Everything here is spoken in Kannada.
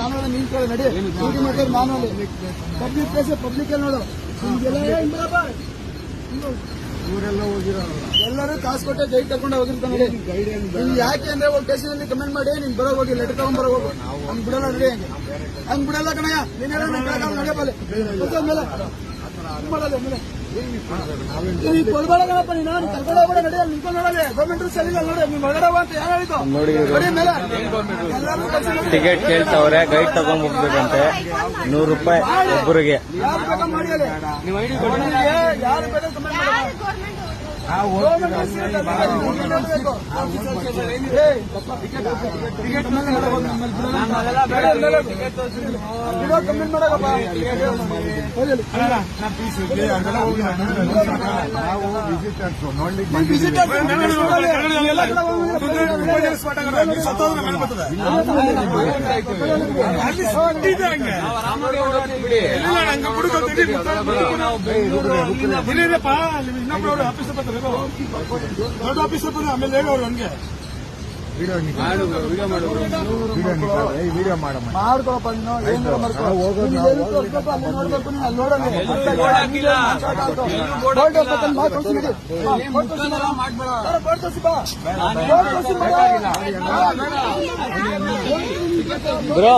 ನಾನು ನೀನ್ ಕೇಳಿ ನಡಿ ಡ್ಯೂಟಿ ಮಾಡ್ತಾರೆ ನಾನು ಪಬ್ಲಿಕ್ ಪ್ಲೇಸ್ ಪಬ್ಲಿಕ್ ಅಲ್ಲಿ ನೋಡು ಇವರೆಲ್ಲ ಹೋಗಿರೋ ಎಲ್ಲರೂ ಕಾಸು ಕೊಟ್ಟೆ ಗೈಡ್ ಕರ್ಕೊಂಡು ಹೋಗಿರ್ತಾನೆ ನೋಡಿ. ನೀನ್ ಯಾಕೆ ಅಂದ್ರೆ ಹೋಗಿ ಸ್ಟೇಷನ್ ಕಮೆಂಟ್ ಮಾಡಿ ನೀನ್ ಬರೋ ಹೋಗಿ ಲೆಟರ್ ತಗೊಂಡ್ ಬರೋ ಹೋಗು. ಹಂಗ್ ಬಿಡಲ್ಲ ನಡಿ, ಹಂಗ್ ಬಿಡಲ್ಲ ಕಣಯ್ಯ. ನೀನ್ ನಡೆಯಬಲ್ಲ ಕೊಡ್ಬೇಡ ಕಣಪ್ಪ. ನೀನು ಕರ್ಕೊಂಡು ಹೋಗ್ಬೇಡ ನಡಿ, ಅಲ್ಲಿ ನಿಂತ್ಕೊಂಡು ನೋಡಲಿ. ಗೌರ್ಮೆಂಟ್ ರೂಲ್ಸ್ ಸರಿ ಇಲ್ಲ ನೋಡಿ. ನೀನ್ ಹೊರಗಡೆ ಅಂತ ಯಾರು ಹೇಳಿದ್ದು ನೋಡಿ ಮೇಲೆ ಟಿಕೆಟ್ ಕೇಳ್ತಾವ್ರೆ, ಗೈಡ್ ತಗೊಂಡ್ ಹೋಗ್ಬೇಕಂತೆ. 100 ರೂಪಾಯಿ ಒಬ್ಬರಿಗೆ. ಯಾರು ಬೇಕಾ ಮಾಡಿ ಯಾರು ಬೇಕಾ ಕಮೆಂಟ್ ಕಮೆಂಟ್ ಮಾಡಕಪ್ಪ. ದೊಡ್ಡ ಆಫೀಸರ್ ಬಂದು ಆಮೇಲೆ ಹೇಳಿ ಅವ್ರು ಹಂಗೆ ವಿಡಿಯೋ ಮಾಡ್ಕೊಳಪ್ಪ. ನೀನು ಬ್ರೋ